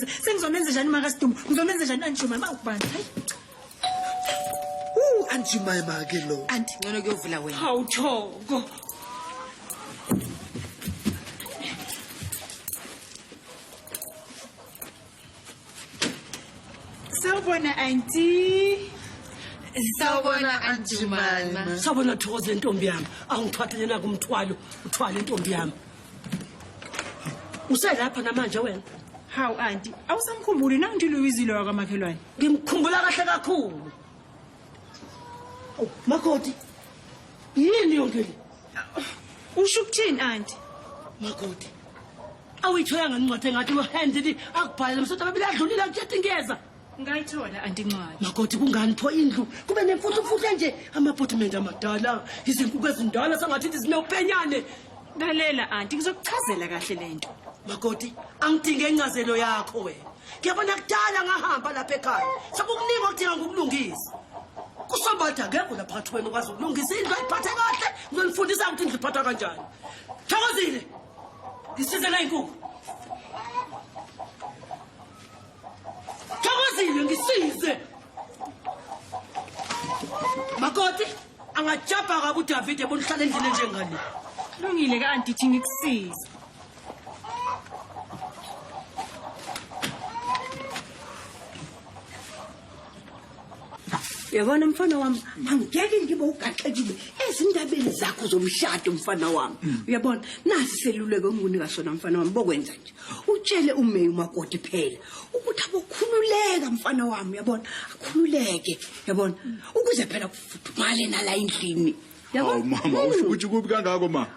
Sengizomenza njani makaSidumo? Ngizomenza njani Anjuma mawubani? Anjima ke lo. Anti ngcono kuyovula wena. Hawu Thoko. Sawubona auntie. Sawubona Anjumana. Sawubona Thokoze intombi yami. Angithwathele na kumthwalo, uthwale intombi yami. Uselapha namanje wena? Hawu auntie, awusamkhumbuli nanti Louisile wakamakhelwane. Ngimkhumbula kahle kakhulu. Oh, Makoti. Yini yonke le? Usho ukuthini auntie? Makoti. Awuyithola ngancwadi ngathi uhandle akubhalele msotha babili adlulile akuthethi ngeza. Ngayithola auntie incwadi. Makoti kungani pho indlu kube nemfuthufuthu nje ama-apartment amadala izinkukhu ezindala sangathi zinophenyane. Lalela auntie ngizokuchazela kahle lento. Makoti angidinge incazelo yakho wena. Ngiyabona kudala ngahamba lapha ekhaya. Sakukuningi okudinga ngokulungisa. Kusobatha ngekho lapha phakathi wena ukwazi ukulungisa indlu ayiphathe kahle ngizonifundisa ukuthi indlu iphathwa kanjani. Thokozile. Ngisize la inkukhu. Thokozile ngisize. Makoti angajabha kabi uDavid ebona uhlala endlini njengale. Lungile ka auntie thi ngikusiza. Yabona mfana wami angeke ngibe ugaxekile ezindabeni zakho zomshado mfana wami. Uyabona nasi seluleke ongunika sona mfana wami bokwenza nje. Utshele uMay umakoti phela ukuthi abokhululeka mfana wami uyabona akhululeke yabona ukuze phela kufudumale nala endlini. Hawu mama usho ukuthi kubi kangako ma.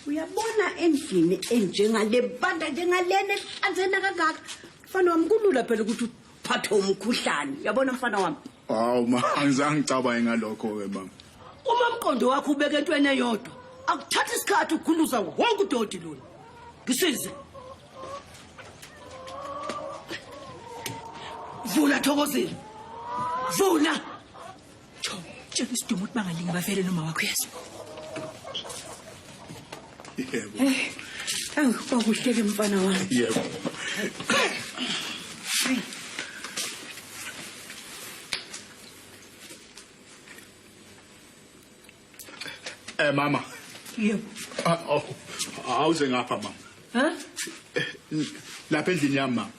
Uyabona endlini enjengale banda njengalena anzena kangaka mfana wami kulula phela ukuthi uphathe umkhuhlane yabona mfana wami. Hawu ma angizange ngicabange ngalokho ke mama. Uma umqondo wakho ubeke entweni eyodwa akuthatha isikhathi ukukhuluza wonke udodi lona. Ngisize. Vula Thokozile. Vula. Tshela uSidumo ukuthi bangalingi bavele noma wakho yazi. Yebo. Awu kwakuhleke mfana wami. Yebo. Mama. Yebo. Awuze ngapha mama. Ha? Lapha endlini yami mama.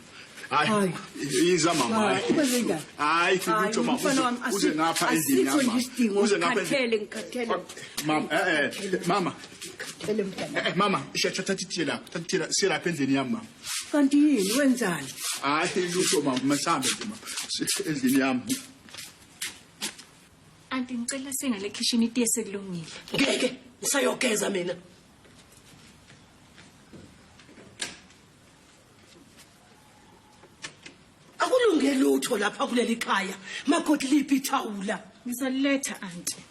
Hayi, iza mama. Ubezenda. Hayi, ngitho mama. Uze ngapha endlini yami. Uze ngapha endlini. Ngikhathele. Mama, mama. Ngikhathele mfana. Mama, thatha ithiyela lapha. Thatha ithiyela silapha endlini yami mama. Kanti yini wenzani? Hayi, lutho mama, masambe nje mama. Endlini yami. Auntie ngicela singale kitchen itiye sekulungile. Ngeke ngisayogeza mina. Akulungile lutho lapha kuleli khaya. Makoti liphi ithawula. Ngizaliletha auntie.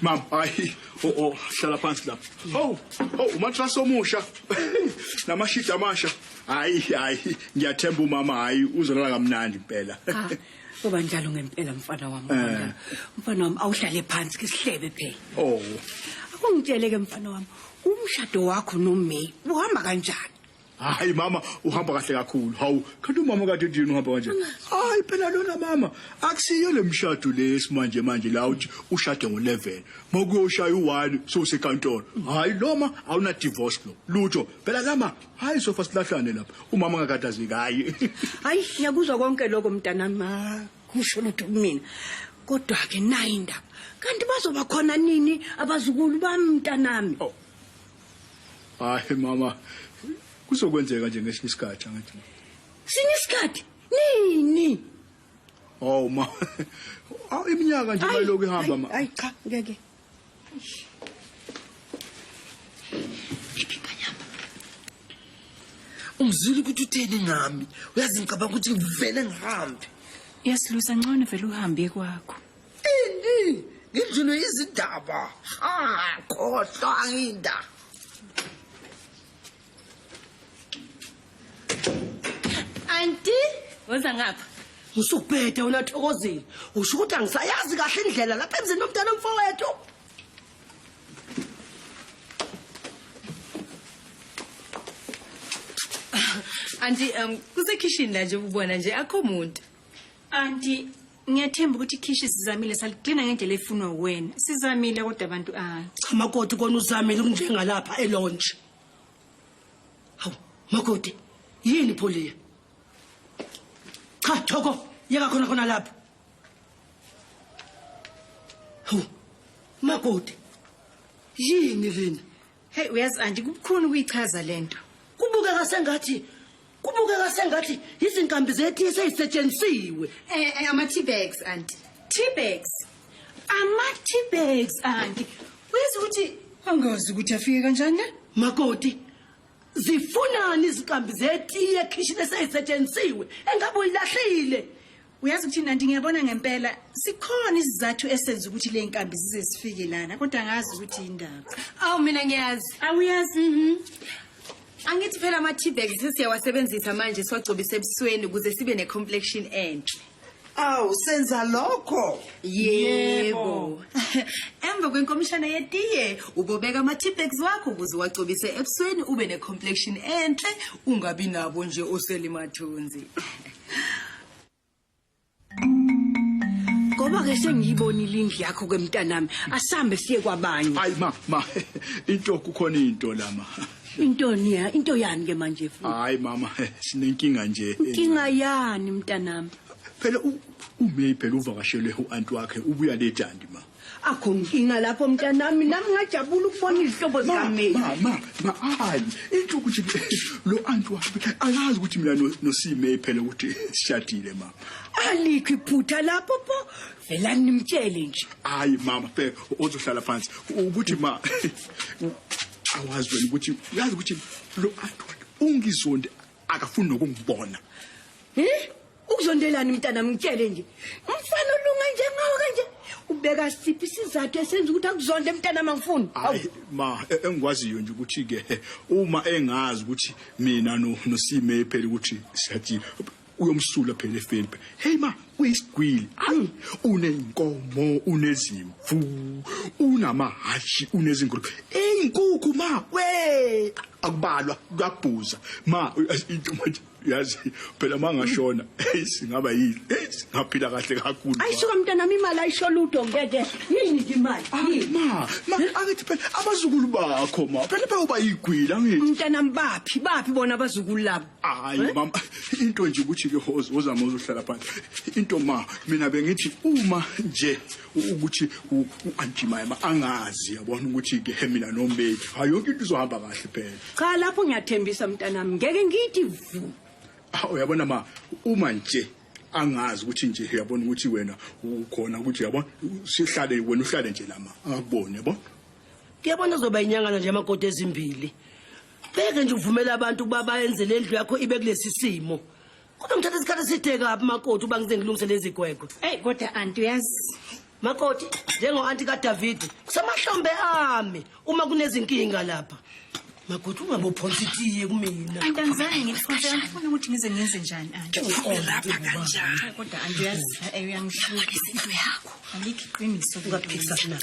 Mama, hayi, hlala phansi lapha. Umatras omusha. Namashidi amasha. Hayi, ngiyathemba umama hayi uzolala kamnandi impela. Kuba njalo ngempela mfana wami. Mfana wami awuhlale phansi ke sihlebe phela. Akungitshele ke mfana wami, umshado wakho noMay uhamba kanjani? Hayi mama, uhamba kahle kakhulu. Hawu, kanti umama kade yini uhamba kanjani? Hayi phela lona mama, akusiyo lemshado lesimanje manje la uthi ushade ngo11. Makuyoshaya u1 sosenkantolo. Hayi loma awuna divorce lo. Lutho, phela lama, hayi sofa silahlane lapha. Umama ngakadazeki hayi. Hayi ngiyakuzwa konke lokho mntanami kusho lutho kumina. Kodwa ke nayi indaba. Kanti bazoba khona nini abazukulu bami mntanami? Hayi mama, kuzokwenzeka nje ngesinye isikhathi ngathi. Sinye isikhathi? Nini? Ma. Iminyaka nje mayiloko ihamba ma. Hayi cha, ngeke. Ungizwile ukuthi utheni ngami? Uyazi ngicabanga ukuthi ngivele ngihambe. Yasilusa ngcono vele uhambe kwakho. Ini, ngidlulwe izindaba. Khohlwa indaba. Auntie, woza ngapha. Usubhede wena Thokozile. Usho ukuthi angisayazi kahle indlela lapha emzini nomntana omfowethu. Anti kusekitchen la nje ubona nje akho umuntu. Anti ngiyathemba ukuthi ikhishi sizamile saliklina ngendlela efunwa wena. Sizamile kodwa abantu Cha makoti kona uzamile kunjengalapha elonje. Hawu makoti yini pholiya? Cha Thoko yeka khona lapha. Hawu makoti yini lena? Hey uyazi anti kubukhona ukuyichaza lento. Kubukeka sengathi izinkambi zethu eseyisetshenzisiwe. Ama tea bags anti. Tea bags. Tea bags anti. Uyazi ukuthi angazi ukuthi afike kanjani? Makoti zifunani izinkambi zethu ekhishi eseyisetshenzisiwe engabe uyilahlile? Uyazi ukuthi nanti ngiyabona ngempela sikhona isizathu esenza ukuthi le nkambi zize sifike lana kodwa angazi ukuthi indaba. Awu mina ngiyazi. Awuyazi? Angithi phela ama tea bags sesiyawasebenzisa manje siwagcobise ebusweni ukuze sibe ne complexion enhle. Awu senza lokho. Yebo. Emva kwenkomishana yetiye ubobeka ama tea bags wakho ukuze wagcobise ebusweni ube ne complexion enhle ungabi nabo nje oselimathunzi. Ngoba ke sengiyibonile indlu yakho kwemntanami asambe siye kwabanye. Hayi ma into kukhona into lama. Into yani ke manje futhi? Hayi mama sinenkinga nje. Inkinga yani mntanami? Phela uMay phela uvakashele uanti wakhe ubuya letandi ma. Akho inkinga lapho mntanami nami ngajabula ukubona izihlobo zikaMay. Hayi into ukuthi lo anti wakhe akazi ukuthi mina noSimay phela ukuthi sishadile ma. Alikho iphutha lapho pho vela nimtshele nje. Hayi mama phela uzohlala phansi ukuthi ma awazi wena ukuthi uyazi ukuthi lo anti wakhe ungizonde akafuni nokungibona. Ukuzondelana mntanami ngitshele nje. Umfana olunga nje ngawo kanje. Ubeka siphi isizathu esenza ukuthi akuzonde mntanami angifuni. Hayi ma engikwaziyo nje ukuthi ke uma engazi ukuthi mina noSimay phela ukuthi siyathi uyomsula phela efeni. Hey ma uyisigwili. Hayi unenkomo unezimvu unamahashi unezingulube. Inkukhu ma we akubalwa kuyabhuza ma into manje yazi phela mangashona singaba yini singaphila kahle kakhulu. Ayisuka mntanami imali ayisho lutho ngeke yini imali ma akithi phela abazukulu bakho ma phela bayuba yigwila ngithi mntanami baphi bona abazukulu labo. Hayi mama into nje ukuthi ke ozama uzohlala phansi into ma mina bengithi uma nje ukuthi uAunty Mama angazi yabona ukuthi ke mina noMay ayonke into izohamba kahle phela. Cha lapho ngiyathembisa mntanami ngeke ngithi vu. Uyabona ma uma nje angazi ukuthi nje uyabona ukuthi wena ukhona ukuthi uyabona sihlale wena uhlale nje lama akubone yabo. Ngiyabona uzoba inyangana nje amakoti ezimbili. Beke nje uvumela abantu ukuba bayenze lendlu yakho ibe kulesi simo. Kodwa ngithatha isikhathi eside kabi makoti uba ngize ngilungise lezi gwegwe. Hey kodwa anti uyazi Makoti njengo-anti kaDavid kusamahlombe ami uma kunezinkinga lapha. Makoti ungabophonsa itiye kumina. anti angizange ngifuna ngifuna ukuthi ngize ngenze njani anti. Lapha kanjani? Kodwa anti uyazi uyangihlukisa into yakho. Alikho iqiniso Ungaphikisa na.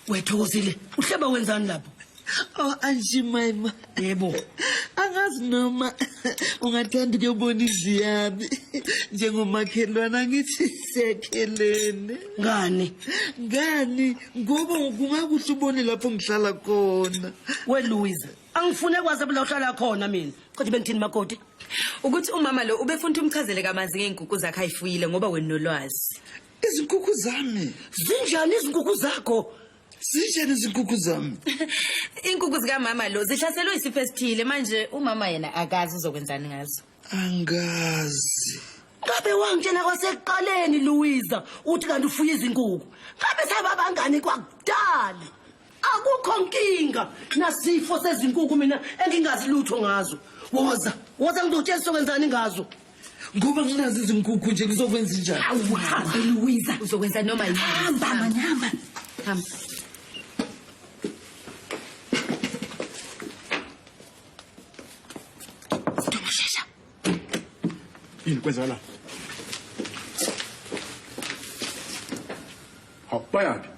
Wethokozile uhleba wenzani lapho? Oh Aunty Mama. Yebo. Angazi noma ungathanda ukubona iziyami njengomakhelwana ngithi sekhelene. Ngani ngoba kungakuhle ubone lapho ngihlala khona. we Louise angifune kwazi la uhlala khona mina. Kodwa bengithini makoti? Ukuthi umama lo ubefuna umchazele kamanzi ngeenkukhu zakhe ayifuyile ngoba wena nolwazi. Izinkukhu zami. Zinjani izinkukhu zakho? Zinjani izinkukhu zami? Inkukhu zika mama lo zihlaselwe isifo esithile manje umama yena akazi uzokwenzani ngazo. Angazi. Ngabe wangitshela kwasekuqaleni Louisa uthi kanti ufuya izinkukhu. Ngabe sababangani kwakudala. Akukho nkinga nasifo sezinkukhu mina engingazi lutho ngazo. Woza ngidotshela sokwenzani ngazo. Ngoba nginazi izinkukhu nje ngizokwenza njani? Awuhambe Louisa Uzokwenza noma yini. hamba manyamba. Hamba. Shesha. Yini kwenza la? Bayaphi?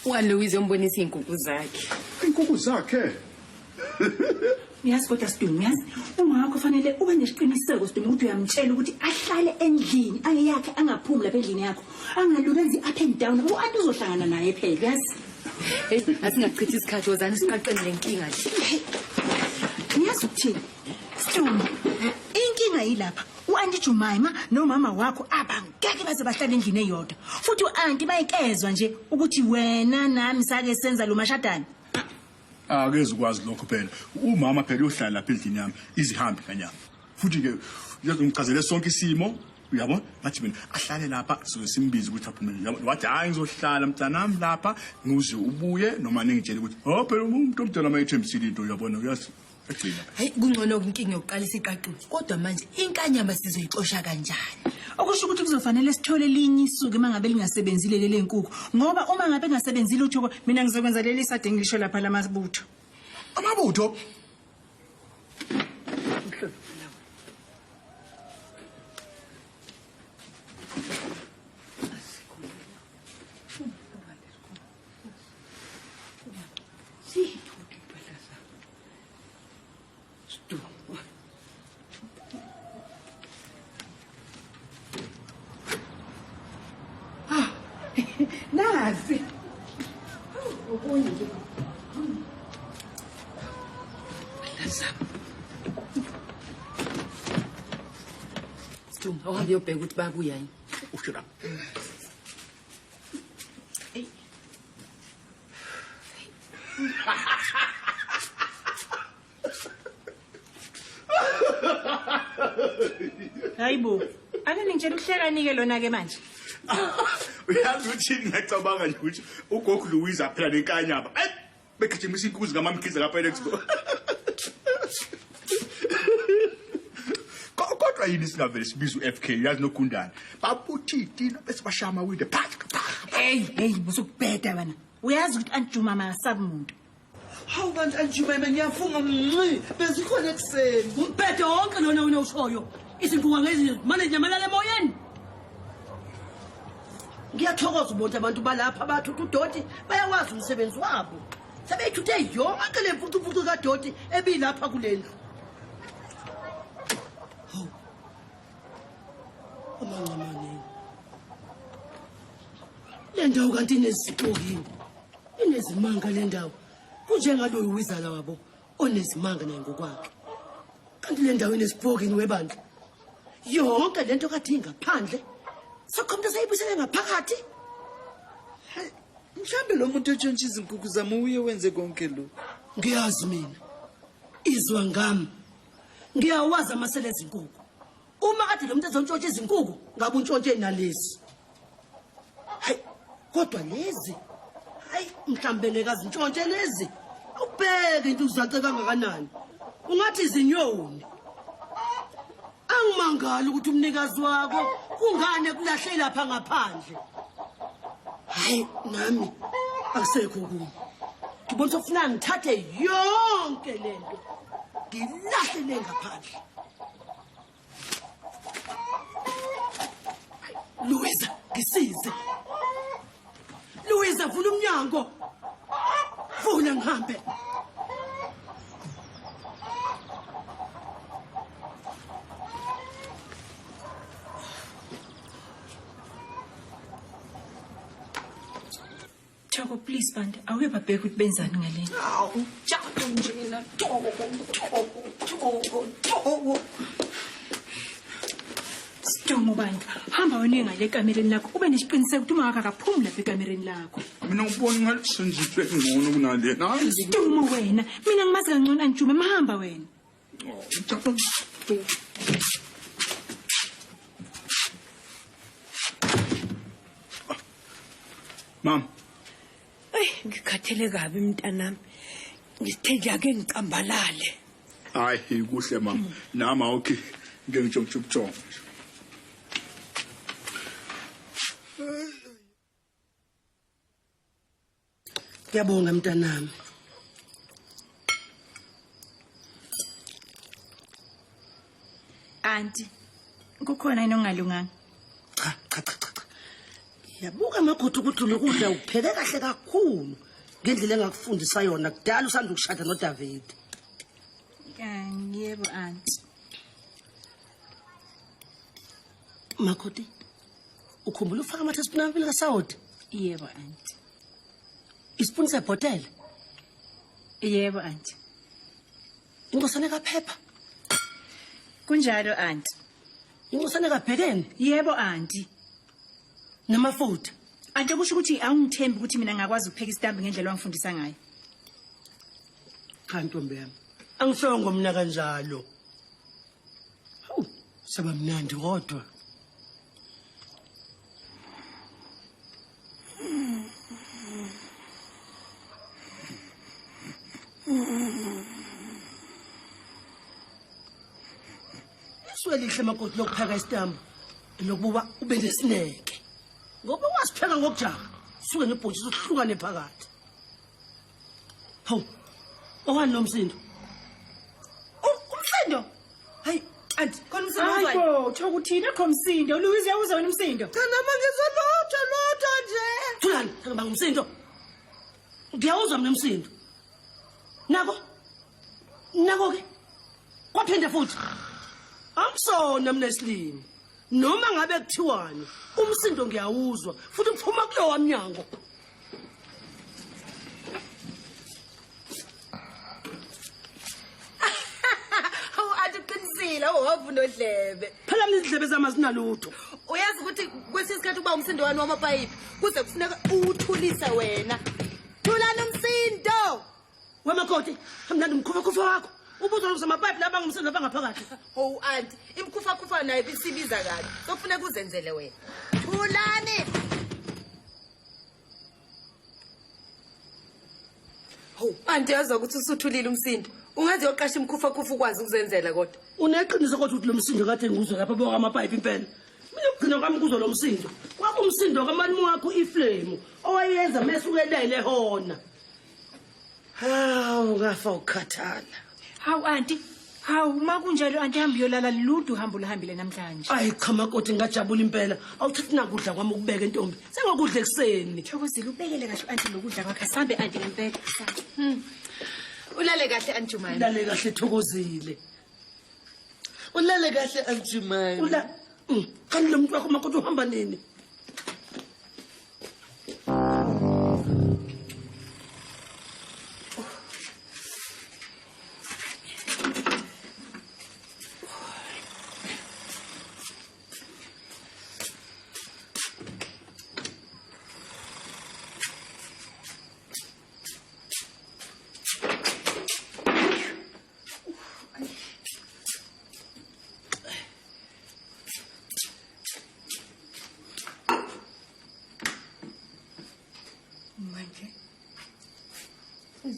Wa Louise umbonisa inkukhu zakhe. Inkukhu zakhe. Uyazi kodwa Sidumo, uyazi uma wakho fanele ube nesiqiniseko Sidumo ukuthi uyamtshela ukuthi ahlale endlini angeyakhe angaphumi lapha endlini yakho. Angalukenzi up and down. Uanti uzohlangana naye phela, uyazi? Hey, asingachithi isikhathi wozani siqaqele lenkinga nje. Uyazi ukuthini? Sidumo, inkinga yilapha. U-Auntie Jemima nomama wakho abangeke baze bahlale endlini eyodwa. Futhi u-auntie bayikezwa nje ukuthi wena nami sake senza lo mashadane. Akeze ukwazi lokho phela. Umama phela uyohlala lapha endlini yami izihambi kanyama. Futhi ke uyazongichazela sonke isimo, uyabona? Bathi mina ahlale lapha sizosimbiza ukuthi aphumelele. Yabona? Wathi hayi ngizohlala mntanami lapha nguze ubuye noma ningitshele ukuthi oh phela umuntu omdala mayethembisile into uyabona uyazi. Hayi kungcono inkinga yokuqalisa iqaqulu. Kodwa manje inkanyamba sizoyixosha kanjani? Okusho ukuthi kuzofanele sithole linye isuku mangabe lingasebenzile lele nkukhu. Ngoba uma ngabe lingasebenzile uthoko mina ngizokwenza leli sade ngilisho lapha lamabutho. Amabutho Nazi. Sidumo, awuhambe uyobheka ukuthi bakuya yini. ushira. Hayibo, ake ngitshela ukuhlekanike lona ke manje. Uyazi ukuthi ngiyacabanga nje ukuthi ugogo Louise phela nenkanyaba. Begijimisa inkuzi kaMamkhize lapha eNexpo. Kodwa yini singavele sibiza uFK yazi noGundane. Babuthi itina bese bashaya amawindi phaka. Hey, busukubheda wena. Uyazi ukuthi Auntie Jemima akasabi umuntu. Hawu kanti Anjumeme ngiyafunga mnci bezikhona ekseni. Umphethe wonke lona wena ushoyo. Izinkuwa ngezi manje nyamalala emoyeni. Ngiyathokoza ubonke abantu balapha abathutha uDoti bayakwazi umsebenzi wabo. Sebeyithuthe yonke le mfucufucu kaDoti ebilapha kulendlu. Hawu. Amancamane. Le ndawo kanti inezixokini. Inezimanga le ndawo. Kunjengalo uwizala wabo onezimanga naye ngokwakhe. Kanti le ndawo inesipokini webandla. Yonke lento kathi ngaphandle. Sokhomntu sayibisele ngaphakathi. Mhlambe lo muntu etshontsha izinkukhu zami uye wenze konke lo. Ngiyazi mina. Izwa ngami. Ngiyawazi amasele ezinkukhu. Uma kade lo muntu ezontshontsha izinkukhu, ngabe untshontshe nalezi. Hayi, kodwa lezi. Hayi, mhlambe ngekazi ntshontshe lezi. Ubheke into uzace kangakanani. Ungathi izinyoni. Angimangala ukuthi umnikazi wakho kungane kulahle lapha ngaphandle. Hayi nami akusekho kunye. Ngibona ufuna ngithathe yonke lento. Ngilahle le ngaphandle. Louise, ngisize. Louise vula umnyango. Vula ngihambe. Thoko please band, awuye babheka ukuthi benzani ngalena. Awu, jato njena, Thoko. Sidumo bantu, hamba wena ngale kamereni lakho ube nesiqiniseko ukuthi uma akaphumi lapha ekamereni lakho. Mina ngibona ngathi senjithwe ngcono kunalena. Hayi Sidumo wena, mina ngimazi kangcono Auntie Jemima, mahamba wena. Mama, Ngikhathele kabi mntanami. Ngithe nje ake ngicambalale. hayi kuhle mama. Nama okay. Ngeke ngijongijong. Ngiyabonga mntanami. Auntie, kukhona yini ongalunganga? Cha. Yabuka amagudu ukuthi lokudla ukupheke kahle kakhulu. Ngendlela engakufundisa yona kudala usanda ukushada noDavid. Yebo auntie. Makoti, ukhumbula ufaka amathe esipuna amabili kasawoti? Yebo auntie. Isipuni sebhotela? Yebo auntie. Ingosane kaphepha? Kunjalo auntie. Ingosane kabhekeni? Yebo auntie. Namafutha? Ante kusho ukuthi awungithembi ukuthi mina ngakwazi ukupheka isitambu ngendlela wangifundisa ngayo. Cha ntombi yami. Angisongo mina kanjalo. Hawu, sebamnandi kodwa. Swelihle makoti lokupheka isitambu lokuba ube nesineke. Ngoba wasipheka ngokujaha, suke nebhotshisi ukuhlukane phakathi. Hawu. Owani nomsindo? Umsindo? Hayi, anti, khona umsindo wani? Hayibo, utho ukuthini akho umsindo? Louise uyawuza wena umsindo? Cha nama ngizolotha nje. Thulani, ngibanga umsindo. Ngiyawuzwa mina umsindo. Nako ke. Kwaphinde futhi. Amsona mina esilimi. Noma ngabe kuthiwani, umsindo ngiyawuzwa futhi uphuma kulo wamnyango. Qinisile awuhova unodlebe. Phela mina izindlebe zami azinalutho. Uyazi ukuthi kwesinye isikhathi kuba umsindo wani wamapayipi kuze kufuneka uwuthulise wena. Thulana umsindo. Wemakoti, hamnandi umkhufa wakho. Ubuzwa ngizamapayipi laba ngumsindo abangaphakathi. Oh auntie, imkhufa nayo bisibiza kabi. Sokufuneka uzenzele wena. Thulani. Oh, auntie yazi ukuthi usuthulile umsindo. Ungaze yoqasha imkhufa ukwazi ukuzenzela kodwa. Uneqiniso kodwa ukuthi lo msindo kade ngizwe lapha boka amapayipi impela. Mina ukugcina kwami kuzwa lo msindo. Kwakumsindo kamani wakho iflame owayenza mase uyelayile hona. Hawu ngafa ukukhathala. Hawu auntie. Hawu makunjalo auntie hambe yolala ludu uhambo lahambile namhlanje. Ayi cha makoti ngajabula impela. Awuthathi nakudla kwami ukubeka intombi. Sengakudla ekseni. Thokozile ubekele kahle auntie lokudla kwakhe asambe auntie ngempela. Ulale kahle Anjumani. Ulale kahle Thokozile. Ulale kahle Anjumani. Kanti lo muntu wakho makoti uhamba nini?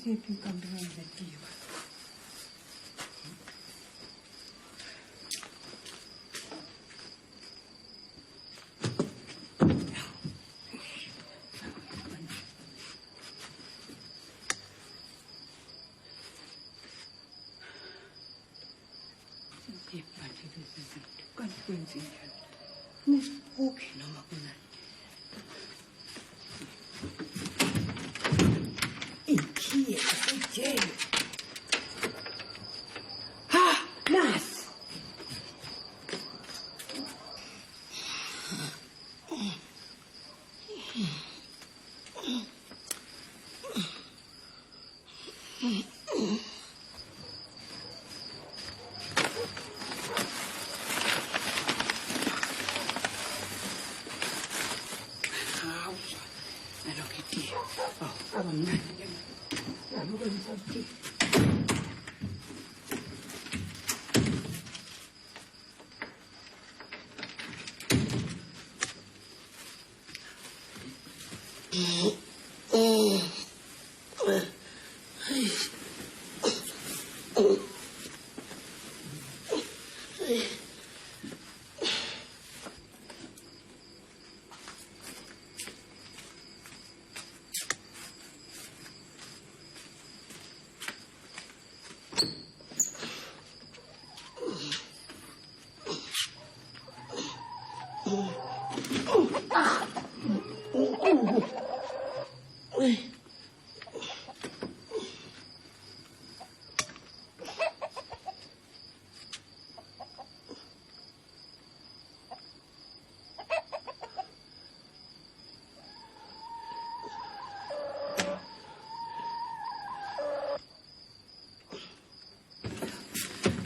Siyephi inkambi ngenzatiwa. Kanti kwenzenjani? Ukuphi noma kunani? Ikhiye asejele. Ha, nasi.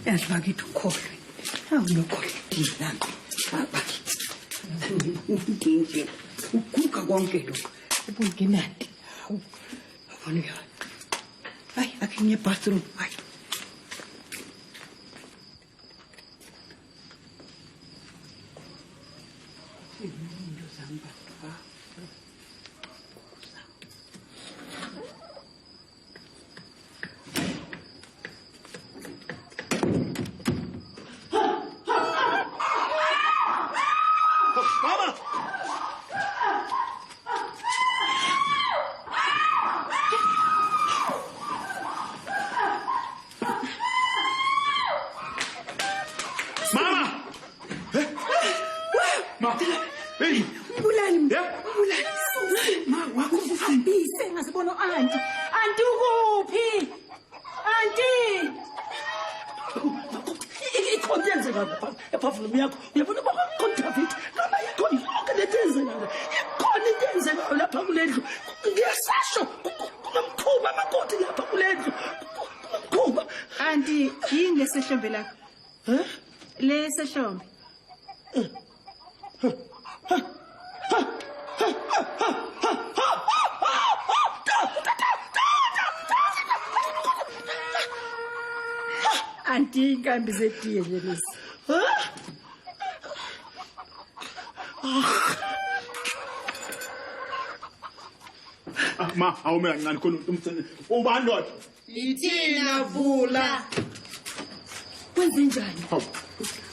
yazi bakithi ukholwe awunokholwa dinami nje ukuguga konke lokho ebungenandi abona ya hayi akinye bathroom hayi Auntie, yini lesehlombe lakho? Lesehlombe. Auntie, inkambi zetiye nje lezi. Ma, awume kancane khona umthene. Ubani lo? Ithina Vula. Kwenze njani? Hawu.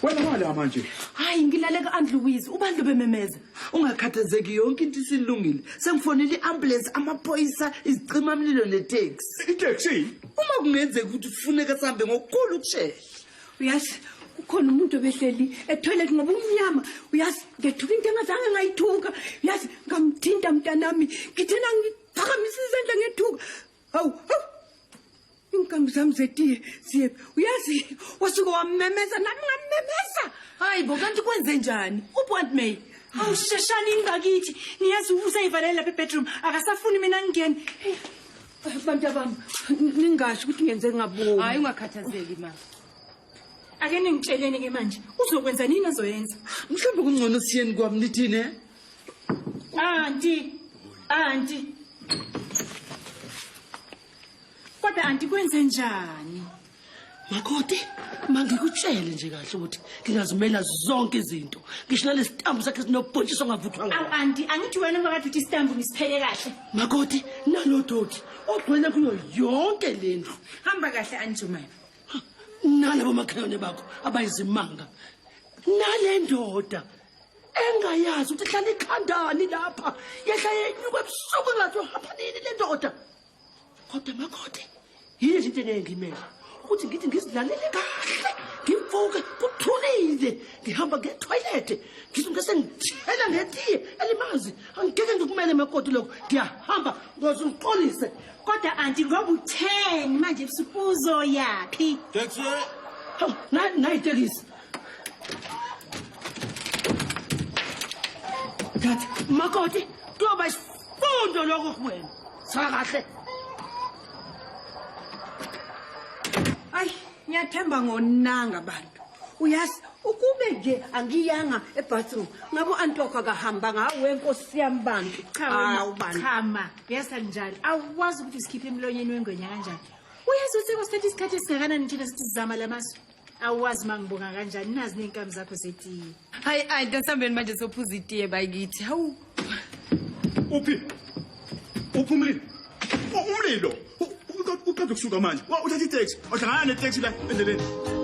Wena mali manje. Hayi ngilaleka Aunt Louise ubantu bememeza. Ungakhathazeki yonke into isilungile. Sengifonela iambulance, amaphoyisa, izicimamlilo netaxi. Itaxi? Uma kungenzeka ukuthi kufuneka sihambe ngokukhulu ukusheshsha. Uyazi ukhona umuntu obehleli etoilet ngoba umnyama uyazi ngethuka into engazange ngayithuka uyazi ngamthinta mntanami ngithena ngiphakamisa izandla ngethuka hawu inkambi zami zetiye siye uyazi wasuka wamemeza nami ngamemeza Hayi bo kanti kwenze njani? Ubant May. Awusheshani ngakithi. Niyazi usayivalela lapha ebedroom akasafuni mina ngingene. bantu bami ningasho ukuthi ngenze ngabomi Hayi ungakhathazeki ma. Ake ningitsheleni ke manje uzokwenza nini ozoyenza? Mhlawumbe kungcono siyeni kwami nithini eh? Auntie. Kodwa auntie kwenze njani? Makoti, mangikutshele nje kahle ukuthi ngingazimela zonke izinto. Ngisho nalesitambu sakhe sinobhontshisi ongavuthwa ngawo. Auntie, angithi wena ungakathi uthi istambu ngisiphelele kahle. Makoti, nalodoti ogcwele kuyo yonke lendlu. Hamba kahle Anjumana. Nalabo makhelwane bakho abayizimanga. Nalendoda engayazi ukuthi hlala ikhandani lapha. Yehla yenyuka ebusuku ngathi uhamba nini le ndoda. Kodwa makoti, yini into engiyimela? Ukuthi ngithi ngizidlalele kahle ngivuke kuthulile ngihamba ngetoilet ngizunge sengithela ngetiye elimazi angeke ngikumele makoti lokho ngiyahamba ngozuqolise Kodwa auntie ngoba u10 manje ebusuku uzoyapi? Taxi. nayi tekisi ngathi makoti kuyoba isifundo lokho kuwena sakahle. Ay, ngiyathemba ngonanga bantu. Uyazi ukube nje angiyanga ebathroom ngabo antokho akahamba ngawe Nkosi yami bantu. Chama, yesa njalo. Awukwazi ukuthi usikhiphe emlonyeni wengwenya kanjani. Uyazi ukuthi kwasithatha isikhathi esingakanani thina sithi sizama lamasu. Awuwazi mangibonga kanjani nazi nenkabi zakho zetiye. Hayi dasambeni manje sophuza itiye bayikithi. Hawu. Uphi umlilo? Umlilo. Uqeda ukusuka manje. Uthatha itaxi, uhlangana netaxi la endleleni.